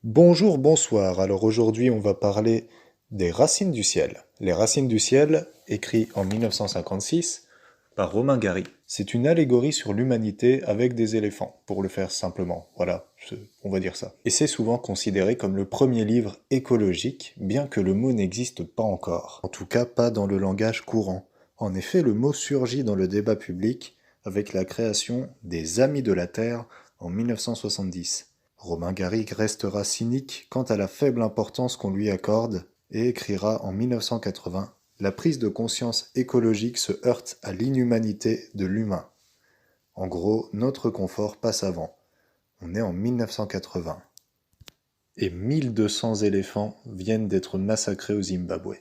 Bonjour, bonsoir. Alors aujourd'hui, on va parler des Racines du ciel. Les Racines du ciel, écrit en 1956 par Romain Gary. C'est une allégorie sur l'humanité avec des éléphants, pour le faire simplement. Voilà, on va dire ça. Et c'est souvent considéré comme le premier livre écologique, bien que le mot n'existe pas encore. En tout cas, pas dans le langage courant. En effet, le mot surgit dans le débat public avec la création des Amis de la Terre en 1970. Romain Gary restera cynique quant à la faible importance qu'on lui accorde et écrira en 1980 La prise de conscience écologique se heurte à l'inhumanité de l'humain. En gros, notre confort passe avant. On est en 1980. Et 1200 éléphants viennent d'être massacrés au Zimbabwe.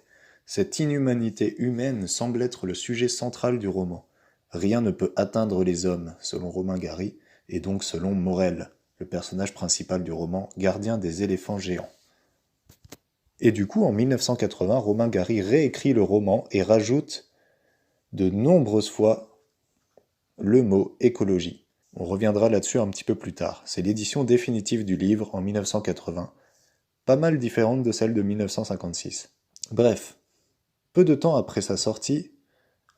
Cette inhumanité humaine semble être le sujet central du roman. Rien ne peut atteindre les hommes, selon Romain Gary, et donc selon Morel, le personnage principal du roman, gardien des éléphants géants. Et du coup, en 1980, Romain Gary réécrit le roman et rajoute de nombreuses fois le mot écologie. On reviendra là-dessus un petit peu plus tard. C'est l'édition définitive du livre en 1980, pas mal différente de celle de 1956. Bref, peu de temps après sa sortie,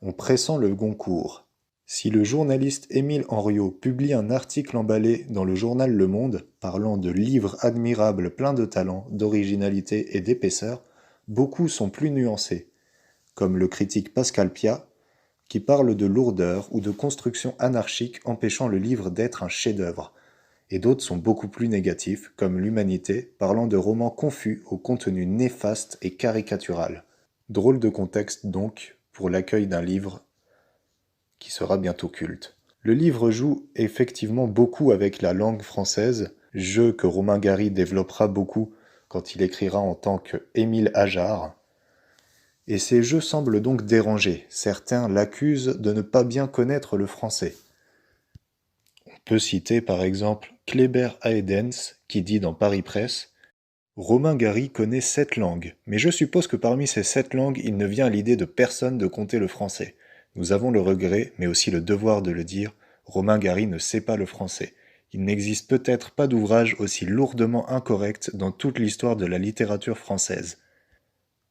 on pressent le Goncourt. Si le journaliste Émile Henriot publie un article emballé dans le journal Le Monde parlant de livres admirables pleins de talent, d'originalité et d'épaisseur, beaucoup sont plus nuancés, comme le critique Pascal Piat, qui parle de lourdeur ou de construction anarchique empêchant le livre d'être un chef-d'œuvre, et d'autres sont beaucoup plus négatifs, comme l'Humanité, parlant de romans confus au contenu néfaste et caricatural. Drôle de contexte donc pour l'accueil d'un livre qui sera bientôt culte. Le livre joue effectivement beaucoup avec la langue française, jeu que Romain Gary développera beaucoup quand il écrira en tant que Émile Ajar, et ces jeux semblent donc déranger. Certains l'accusent de ne pas bien connaître le français. On peut citer par exemple Kléber Haedens qui dit dans Paris Presse Romain Gary connaît 7 langues, mais je suppose que parmi ces 7 langues, il ne vient à l'idée de personne de compter le français. Nous avons le regret, mais aussi le devoir de le dire, Romain Gary ne sait pas le français. Il n'existe peut-être pas d'ouvrage aussi lourdement incorrect dans toute l'histoire de la littérature française.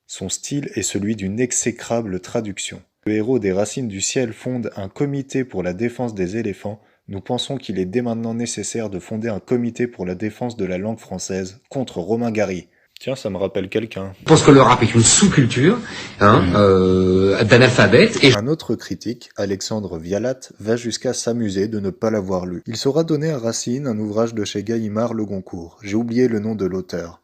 Son style est celui d'une exécrable traduction. Le héros des Racines du ciel fonde un comité pour la défense des éléphants. Nous pensons qu'il est dès maintenant nécessaire de fonder un comité pour la défense de la langue française contre Romain Gary. Tiens, ça me rappelle quelqu'un. Je pense que le rap est une sous-culture d'analphabètes. Un autre critique, Alexandre Vialat, va jusqu'à s'amuser de ne pas l'avoir lu. Il saura donner à Racine un ouvrage de chez Gallimard Le Goncourt. J'ai oublié le nom de l'auteur.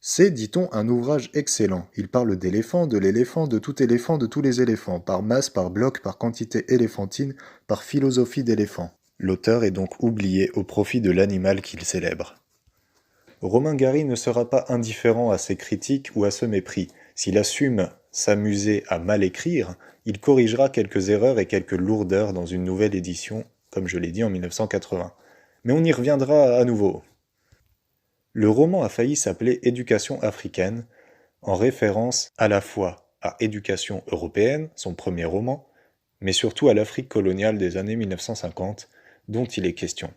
C'est, dit-on, un ouvrage excellent. Il parle d'éléphant, de l'éléphant, de tout éléphant, de tous les éléphants, par masse, par bloc, par quantité éléphantine, par philosophie d'éléphant. L'auteur est donc oublié au profit de l'animal qu'il célèbre. Romain Gary ne sera pas indifférent à ces critiques ou à ce mépris. S'il assume s'amuser à mal écrire, il corrigera quelques erreurs et quelques lourdeurs dans une nouvelle édition, comme je l'ai dit en 1980. Mais on y reviendra à nouveau. Le roman a failli s'appeler Éducation africaine, en référence à la fois à Éducation européenne, son premier roman, mais surtout à l'Afrique coloniale des années 1950, dont il est question.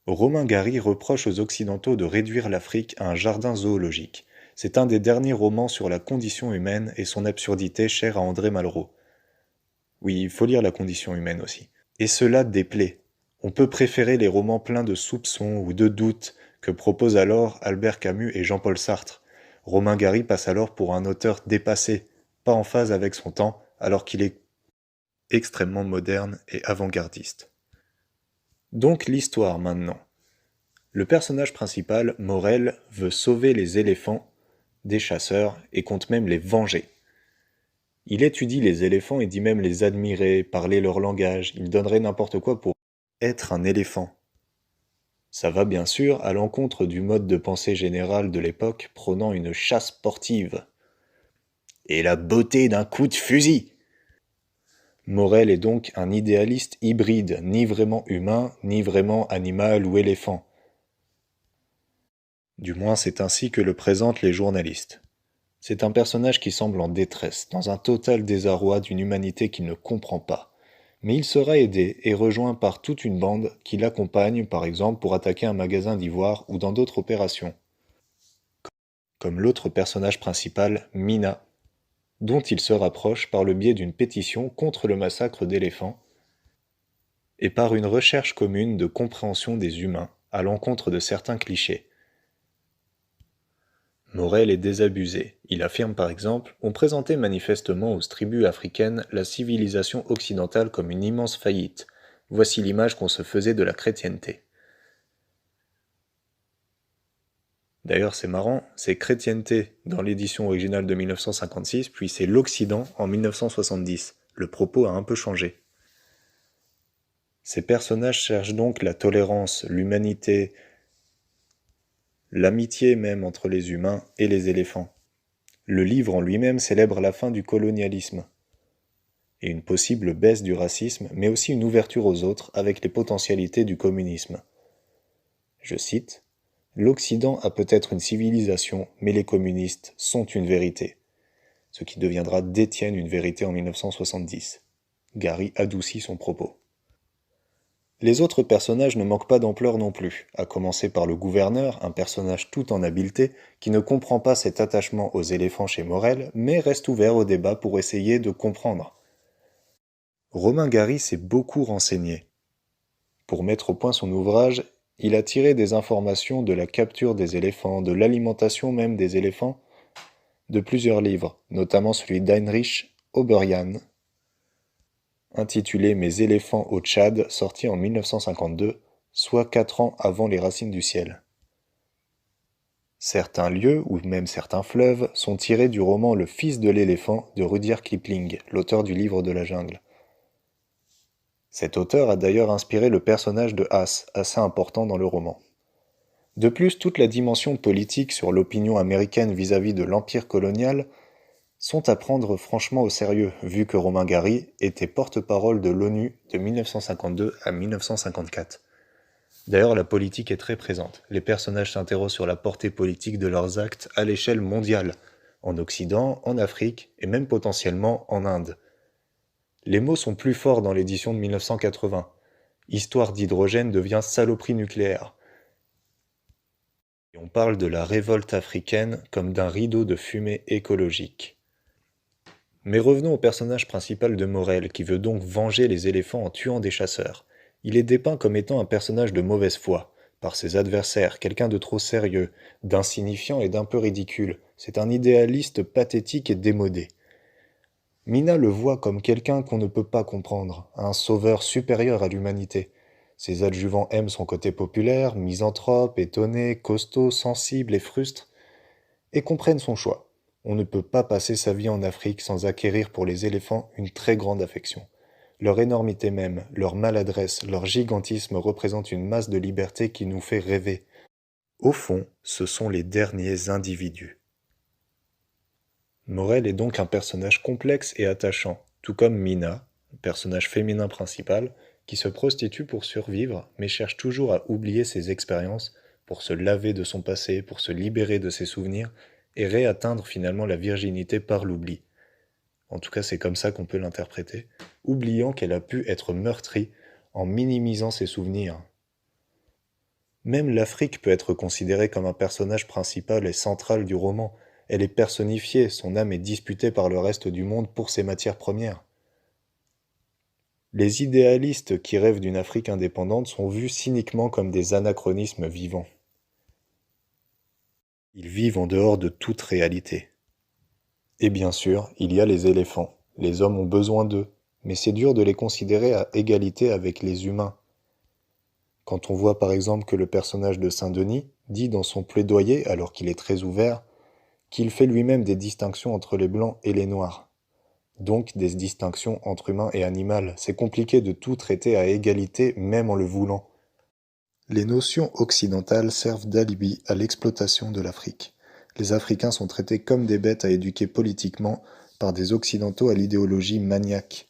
Romain Gary reproche aux Occidentaux de réduire l'Afrique à un jardin zoologique. C'est un des derniers romans sur la condition humaine et son absurdité chère à André Malraux. Oui, il faut lire La condition humaine aussi. Et cela déplaît. On peut préférer les romans pleins de soupçons ou de doutes que proposent alors Albert Camus et Jean-Paul Sartre. Romain Gary passe alors pour un auteur dépassé, pas en phase avec son temps, alors qu'il est extrêmement moderne et avant-gardiste. Donc l'histoire maintenant. Le personnage principal, Morel, veut sauver les éléphants des chasseurs et compte même les venger. Il étudie les éléphants et dit même les admirer, parler leur langage, il donnerait n'importe quoi pour être un éléphant. Ça va bien sûr à l'encontre du mode de pensée général de l'époque prônant une chasse sportive. Et la beauté d'un coup de fusil. Morel est donc un idéaliste hybride, ni vraiment humain, ni vraiment animal ou éléphant. Du moins c'est ainsi que le présentent les journalistes. C'est un personnage qui semble en détresse, dans un total désarroi d'une humanité qu'il ne comprend pas. Mais il sera aidé et rejoint par toute une bande qui l'accompagne, par exemple, pour attaquer un magasin d'ivoire ou dans d'autres opérations, comme l'autre personnage principal, Mina, dont il se rapproche par le biais d'une pétition contre le massacre d'éléphants et par une recherche commune de compréhension des humains à l'encontre de certains clichés. Morel est désabusé. Il affirme par exemple: On présentait manifestement aux tribus africaines la civilisation occidentale comme une immense faillite. Voici l'image qu'on se faisait de la chrétienté. D'ailleurs, c'est marrant, c'est chrétienté dans l'édition originale de 1956, puis c'est l'Occident en 1970. Le propos a un peu changé. Ces personnages cherchent donc la tolérance, l'humanité, l'amitié même entre les humains et les éléphants. Le livre en lui-même célèbre la fin du colonialisme et une possible baisse du racisme, mais aussi une ouverture aux autres avec les potentialités du communisme. Je cite: L'Occident a peut-être une civilisation, mais les communistes sont une vérité. Ce qui deviendra d'Étienne une vérité en 1970. Gary adoucit son propos. Les autres personnages ne manquent pas d'ampleur non plus, à commencer par le gouverneur, un personnage tout en habileté, qui ne comprend pas cet attachement aux éléphants chez Morel, mais reste ouvert au débat pour essayer de comprendre. Romain Gary s'est beaucoup renseigné. Pour mettre au point son ouvrage, il a tiré des informations de la capture des éléphants, de l'alimentation même des éléphants, de plusieurs livres, notamment celui d'Heinrich Oberian, intitulé Mes éléphants au Tchad, sorti en 1952, soit 4 ans avant Les Racines du ciel. Certains lieux, ou même certains fleuves, sont tirés du roman Le Fils de l'éléphant de Rudyard Kipling, l'auteur du Livre de la jungle. Cet auteur a d'ailleurs inspiré le personnage de Haas, assez important dans le roman. De plus, toute la dimension politique sur l'opinion américaine vis-à-vis de l'empire colonial sont à prendre franchement au sérieux, vu que Romain Gary était porte-parole de l'ONU de 1952 à 1954. D'ailleurs, la politique est très présente. Les personnages s'interrogent sur la portée politique de leurs actes à l'échelle mondiale, en Occident, en Afrique et même potentiellement en Inde. Les mots sont plus forts dans l'édition de 1980. Histoire d'hydrogène devient saloperie nucléaire. Et on parle de la révolte africaine comme d'un rideau de fumée écologique. Mais revenons au personnage principal de Morel, qui veut donc venger les éléphants en tuant des chasseurs. Il est dépeint comme étant un personnage de mauvaise foi, par ses adversaires, quelqu'un de trop sérieux, d'insignifiant et d'un peu ridicule. C'est un idéaliste pathétique et démodé. Mina le voit comme quelqu'un qu'on ne peut pas comprendre, un sauveur supérieur à l'humanité. Ses adjuvants aiment son côté populaire, misanthrope, étonné, costaud, sensible et frustre, et comprennent son choix. On ne peut pas passer sa vie en Afrique sans acquérir pour les éléphants une très grande affection. Leur énormité même, leur maladresse, leur gigantisme représentent une masse de liberté qui nous fait rêver. Au fond, ce sont les derniers individus. Morel est donc un personnage complexe et attachant, tout comme Mina, personnage féminin principal, qui se prostitue pour survivre, mais cherche toujours à oublier ses expériences, pour se laver de son passé, pour se libérer de ses souvenirs, et réatteindre finalement la virginité par l'oubli. En tout cas, c'est comme ça qu'on peut l'interpréter, oubliant qu'elle a pu être meurtrie en minimisant ses souvenirs. Même l'Afrique peut être considérée comme un personnage principal et central du roman. Elle est personnifiée, son âme est disputée par le reste du monde pour ses matières premières. Les idéalistes qui rêvent d'une Afrique indépendante sont vus cyniquement comme des anachronismes vivants. Ils vivent en dehors de toute réalité. Et bien sûr, il y a les éléphants. Les hommes ont besoin d'eux, mais c'est dur de les considérer à égalité avec les humains. Quand on voit par exemple que le personnage de Saint-Denis dit dans son plaidoyer, alors qu'il est très ouvert, qu'il fait lui-même des distinctions entre les blancs et les noirs. Donc des distinctions entre humain et animal. C'est compliqué de tout traiter à égalité, même en le voulant. Les notions occidentales servent d'alibi à l'exploitation de l'Afrique. Les Africains sont traités comme des bêtes à éduquer politiquement par des Occidentaux à l'idéologie maniaque.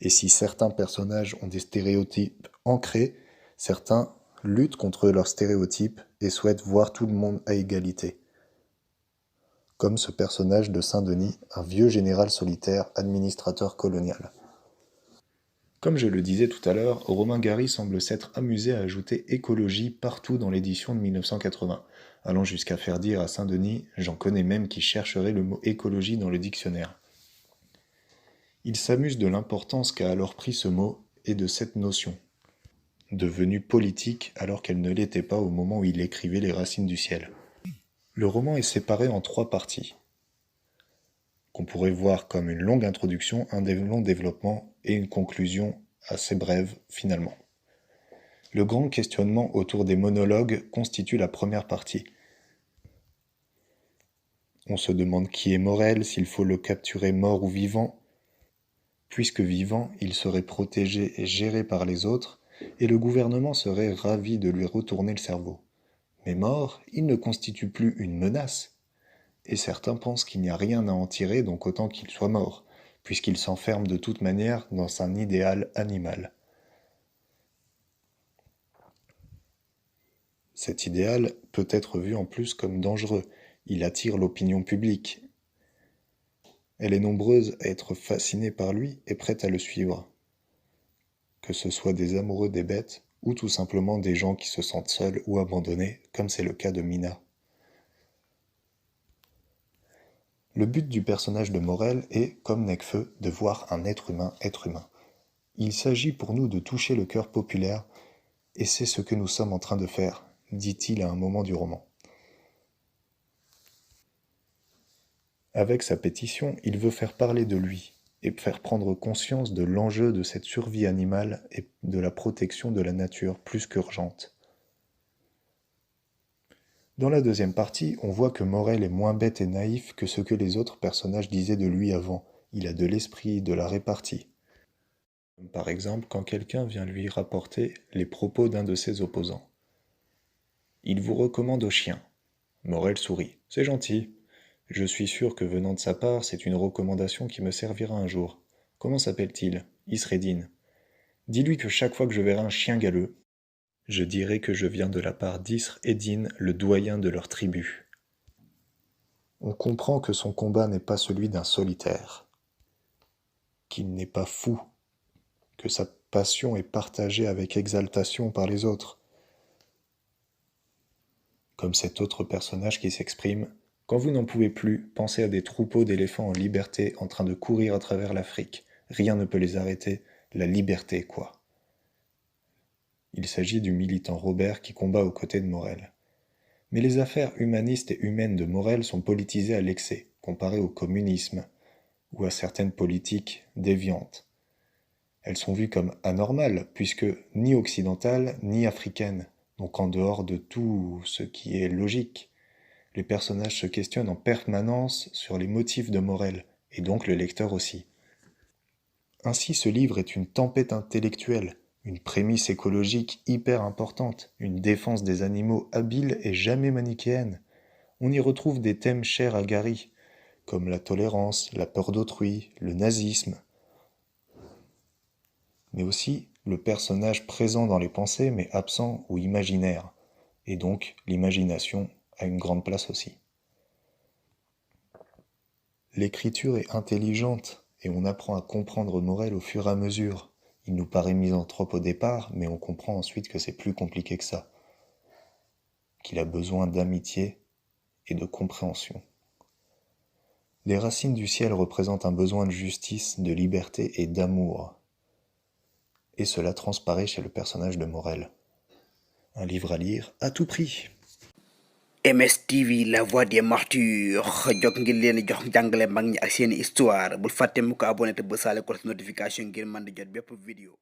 Et si certains personnages ont des stéréotypes ancrés, certains luttent contre leurs stéréotypes et souhaitent voir tout le monde à égalité. Comme ce personnage de Saint-Denis, un vieux général solitaire, administrateur colonial. Comme je le disais tout à l'heure, Romain Gary semble s'être amusé à ajouter écologie partout dans l'édition de 1980, allant jusqu'à faire dire à Saint-Denis « J'en connais même qui chercheraient le mot écologie dans le dictionnaire ». Il s'amuse de l'importance qu'a alors pris ce mot et de cette notion, devenue politique alors qu'elle ne l'était pas au moment où il écrivait Les Racines du ciel. Le roman est séparé en 3 parties, qu'on pourrait voir comme une longue introduction, un long développement et une conclusion assez brève finalement. Le grand questionnement autour des monologues constitue la première partie. On se demande qui est Morel, s'il faut le capturer mort ou vivant. Puisque vivant, il serait protégé et géré par les autres, et le gouvernement serait ravi de lui retourner le cerveau. Mais mort, il ne constitue plus une menace. Et certains pensent qu'il n'y a rien à en tirer, donc autant qu'il soit mort, puisqu'il s'enferme de toute manière dans un idéal animal. Cet idéal peut être vu en plus comme dangereux, il attire l'opinion publique. Elle est nombreuse à être fascinée par lui et prête à le suivre. Que ce soit des amoureux des bêtes, ou tout simplement des gens qui se sentent seuls ou abandonnés, comme c'est le cas de Mina. Le but du personnage de Morel est, comme Necfeu, de voir un être humain être humain. Il s'agit pour nous de toucher le cœur populaire, et c'est ce que nous sommes en train de faire, dit-il à un moment du roman. Avec sa pétition, il veut faire parler de lui, et faire prendre conscience de l'enjeu de cette survie animale et de la protection de la nature plus qu'urgente. Dans la deuxième partie, on voit que Morel est moins bête et naïf que ce que les autres personnages disaient de lui avant. Il a de l'esprit, de la répartie. Par exemple, quand quelqu'un vient lui rapporter les propos d'un de ses opposants. Il vous recommande au chien. Morel sourit. C'est gentil. Je suis sûr que venant de sa part, c'est une recommandation qui me servira un jour. Comment s'appelle-t-il? Isreddin. Dis-lui que chaque fois que je verrai un chien galeux, je dirai que je viens de la part d'Isr-Eddin, le doyen de leur tribu. On comprend que son combat n'est pas celui d'un solitaire, qu'il n'est pas fou, que sa passion est partagée avec exaltation par les autres. Comme cet autre personnage qui s'exprime « Quand vous n'en pouvez plus, pensez à des troupeaux d'éléphants en liberté en train de courir à travers l'Afrique. Rien ne peut les arrêter, la liberté, quoi. » Il s'agit du militant Robert qui combat aux côtés de Morel. Mais les affaires humanistes et humaines de Morel sont politisées à l'excès, comparées au communisme ou à certaines politiques déviantes. Elles sont vues comme anormales, puisque ni occidentales ni africaines, donc en dehors de tout ce qui est logique. Les personnages se questionnent en permanence sur les motifs de Morel, et donc le lecteur aussi. Ainsi, ce livre est une tempête intellectuelle, une prémisse écologique hyper importante, une défense des animaux habile et jamais manichéenne. On y retrouve des thèmes chers à Gary, comme la tolérance, la peur d'autrui, le nazisme, mais aussi le personnage présent dans les pensées mais absent ou imaginaire, et donc l'imagination a une grande place aussi. L'écriture est intelligente et on apprend à comprendre Morel au fur et à mesure. Il nous paraît misanthrope au départ, mais on comprend ensuite que c'est plus compliqué que ça, qu'il a besoin d'amitié et de compréhension. Les racines du ciel représentent un besoin de justice, de liberté et d'amour. Et cela transparaît chez le personnage de Morel. Un livre à lire à tout prix. MSTV la voix des martyrs jog ngir leen jox jàngale mag ñi ak seeni histoire bul fàtte mu ko abonné te ba saale ko notification ngir mën di jot bépp vidéo